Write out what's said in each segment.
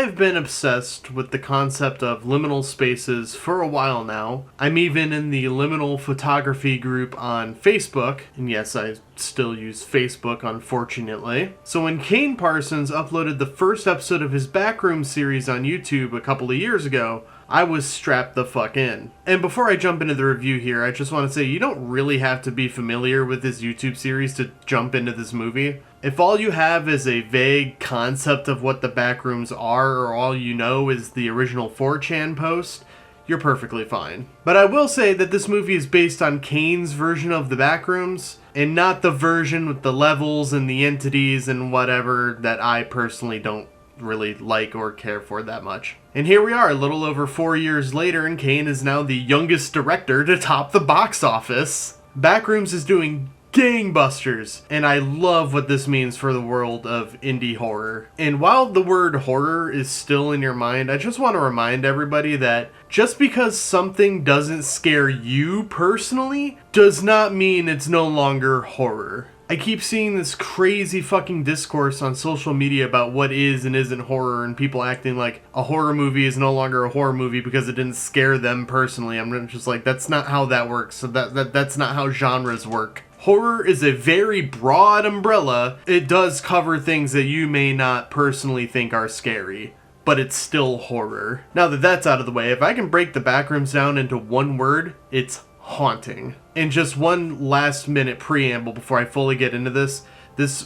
I've been obsessed with the concept of liminal spaces for a while now. I'm even in the liminal photography group on Facebook, and yes, I still use Facebook, unfortunately. So when Kane Parsons uploaded the first episode of his Backrooms series on YouTube a couple of years ago, I was strapped the fuck in. And before I jump into the review here, I just want to say you don't really have to be familiar with this YouTube series to jump into this movie. If all you have is a vague concept of what the Backrooms are, or all you know is the original 4chan post, you're perfectly fine. But I will say that this movie is based on Kane's version of the Backrooms, and not the version with the levels and the entities and whatever that I personally don't really like or care for that much. And here we are, a little over 4 years later, and Kane is now the youngest director to top the box office. Backrooms is doing gangbusters, and I love what this means for the world of indie horror. And while the word horror is still in your mind, I just want to remind everybody that just because something doesn't scare you personally does not mean it's no longer horror. I keep seeing this crazy fucking discourse on social media about what is and isn't horror, and people acting like a horror movie is no longer a horror movie because it didn't scare them personally. I'm just like, that's not how that works. So that's not how genres work. Horror is a very broad umbrella. It does cover things that you may not personally think are scary, but it's still horror. Now that that's out of the way, if I can break the Backrooms down into one word, it's haunting. And just one last minute preamble before I fully get into this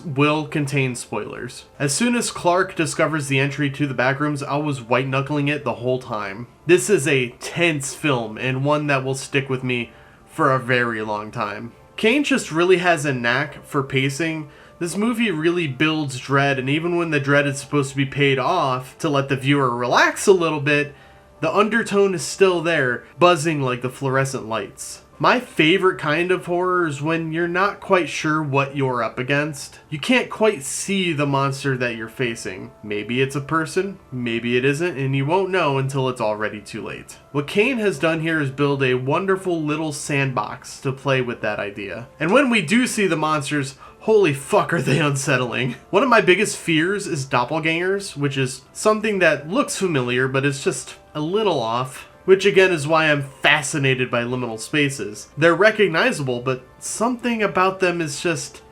will contain spoilers. As soon as Clark discovers the entry to the Backrooms, I was white knuckling it the whole time. This is a tense film, and one that will stick with me for a very long time. Kane just really has a knack for pacing. This movie really builds dread, and even when the dread is supposed to be paid off to let the viewer relax a little bit, the undertone is still there, buzzing like the fluorescent lights. My favorite kind of horror is when you're not quite sure what you're up against. You can't quite see the monster that you're facing. Maybe it's a person, maybe it isn't, and you won't know until it's already too late. What Kane has done here is build a wonderful little sandbox to play with that idea. And when we do see the monsters, holy fuck are they unsettling. One of my biggest fears is doppelgangers, which is something that looks familiar but is just a little off. Which again is why I'm fascinated by liminal spaces. They're recognizable, but something about them is just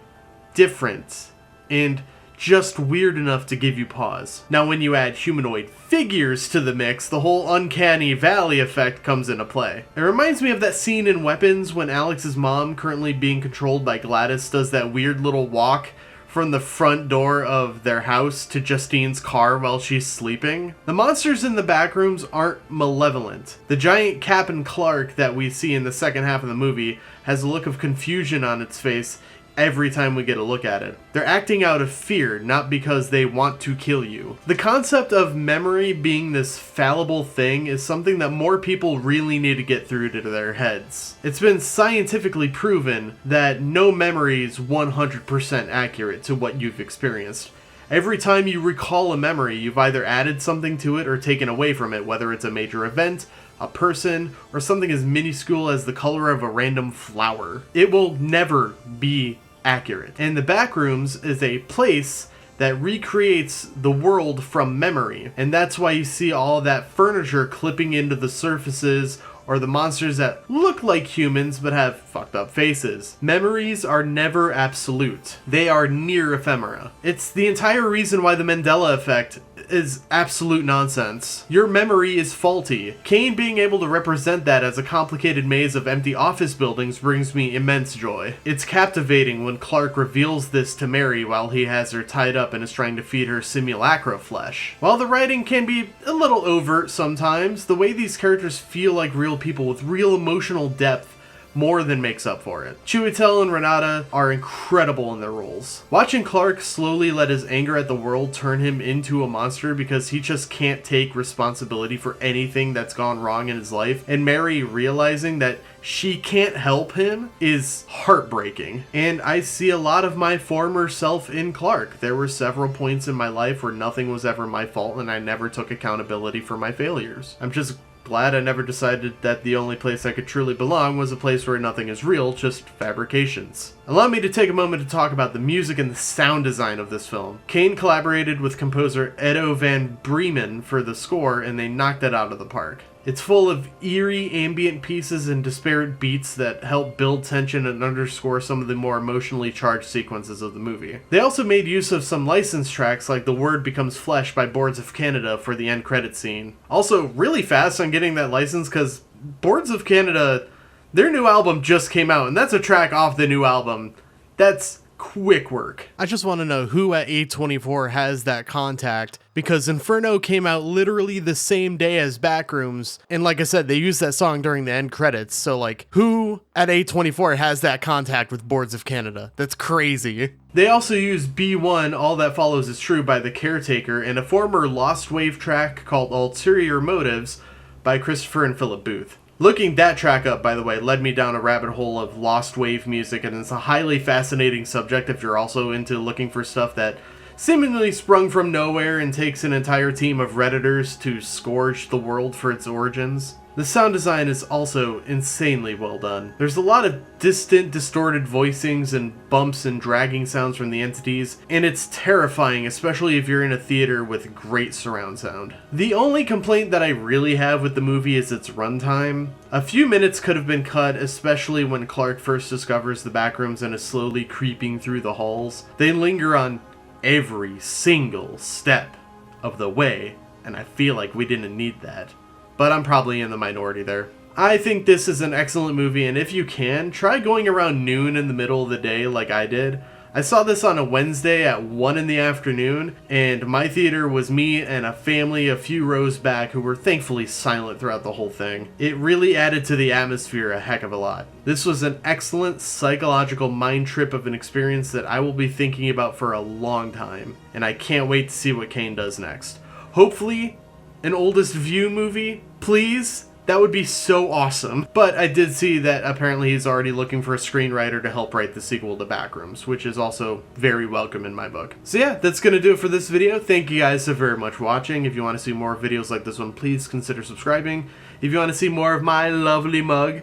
different and just weird enough to give you pause. Now when you add humanoid figures to the mix, the whole uncanny valley effect comes into play. It reminds me of that scene in Weapons when Alex's mom, currently being controlled by Gladys, does that weird little walk from the front door of their house to Justine's car while she's sleeping. The monsters in the Backrooms aren't malevolent. The giant Captain Clark that we see in the second half of the movie has a look of confusion on its face every time we get a look at it. They're acting out of fear, not because they want to kill you. The concept of memory being this fallible thing is something that more people really need to get through to their heads. It's been scientifically proven that no memory is 100% accurate to what you've experienced. Every time you recall a memory, you've either added something to it or taken away from it, whether it's a major event, a person, or something as minuscule as the color of a random flower. It will never be accurate. And the Backrooms is a place that recreates the world from memory. And that's why you see all that furniture clipping into the surfaces, or the monsters that look like humans but have fucked up faces. Memories are never absolute. They are near ephemera. It's the entire reason why the Mandela effect is absolute nonsense. Your memory is faulty. Kane being able to represent that as a complicated maze of empty office buildings brings me immense joy. It's captivating when Clark reveals this to Mary while he has her tied up and is trying to feed her simulacra flesh. While the writing can be a little overt sometimes, the way these characters feel like real people with real emotional depth more than makes up for it. Chiwetel and Renata are incredible in their roles. Watching Clark slowly let his anger at the world turn him into a monster because he just can't take responsibility for anything that's gone wrong in his life, and Mary realizing that she can't help him, is heartbreaking. And I see a lot of my former self in Clark. There were several points in my life where nothing was ever my fault and I never took accountability for my failures. I'm just glad I never decided that the only place I could truly belong was a place where nothing is real, just fabrications. Allow me to take a moment to talk about the music and the sound design of this film. Kane collaborated with composer Edo van Bremen for the score, and they knocked it out of the park. It's full of eerie ambient pieces and disparate beats that help build tension and underscore some of the more emotionally charged sequences of the movie. They also made use of some licensed tracks like The Word Becomes Flesh by Boards of Canada for the end credit scene. Also, really fast on getting that license because Boards of Canada, their new album just came out, and that's a track off the new album. That's quick work. I just want to know who at A24 has that contact, because Inferno came out literally the same day as Backrooms, and like I said, they used that song during the end credits, so like, who at A24 has that contact with Boards of Canada? That's crazy. They also used B1, All That Follows Is True by The Caretaker, and a former Lost Wave track called Ulterior Motives by Christopher and Philip Booth. Looking that track up, by the way, led me down a rabbit hole of Lost Wave music, and it's a highly fascinating subject if you're also into looking for stuff that seemingly sprung from nowhere and takes an entire team of Redditors to scourge the world for its origins. The sound design is also insanely well done. There's a lot of distant, distorted voicings and bumps and dragging sounds from the entities, and it's terrifying, especially if you're in a theater with great surround sound. The only complaint that I really have with the movie is its runtime. A few minutes could have been cut, especially when Clark first discovers the Backrooms and is slowly creeping through the halls. They linger on every single step of the way, and I feel like we didn't need that. But I'm probably in the minority there. I think this is an excellent movie, and if you can, try going around noon in the middle of the day like I did. I saw this on a Wednesday at 1 in the afternoon, and my theater was me and a family a few rows back who were thankfully silent throughout the whole thing. It really added to the atmosphere a heck of a lot. This was an excellent psychological mind trip of an experience that I will be thinking about for a long time, and I can't wait to see what Kane does next. Hopefully, an Oldest View movie, please? That would be so awesome. But I did see that apparently he's already looking for a screenwriter to help write the sequel to Backrooms, which is also very welcome in my book. So yeah, that's gonna do it for this video. Thank you guys so very much for watching. If you want to see more videos like this one, please consider subscribing. If you want to see more of my lovely mug,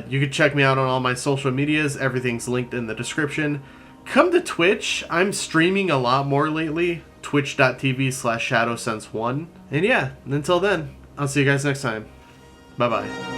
you can check me out on all my social medias. Everything's linked in the description. Come to Twitch. I'm streaming a lot more lately. Twitch.tv/Shadowsense1. And yeah, until then, I'll see you guys next time. Bye-bye.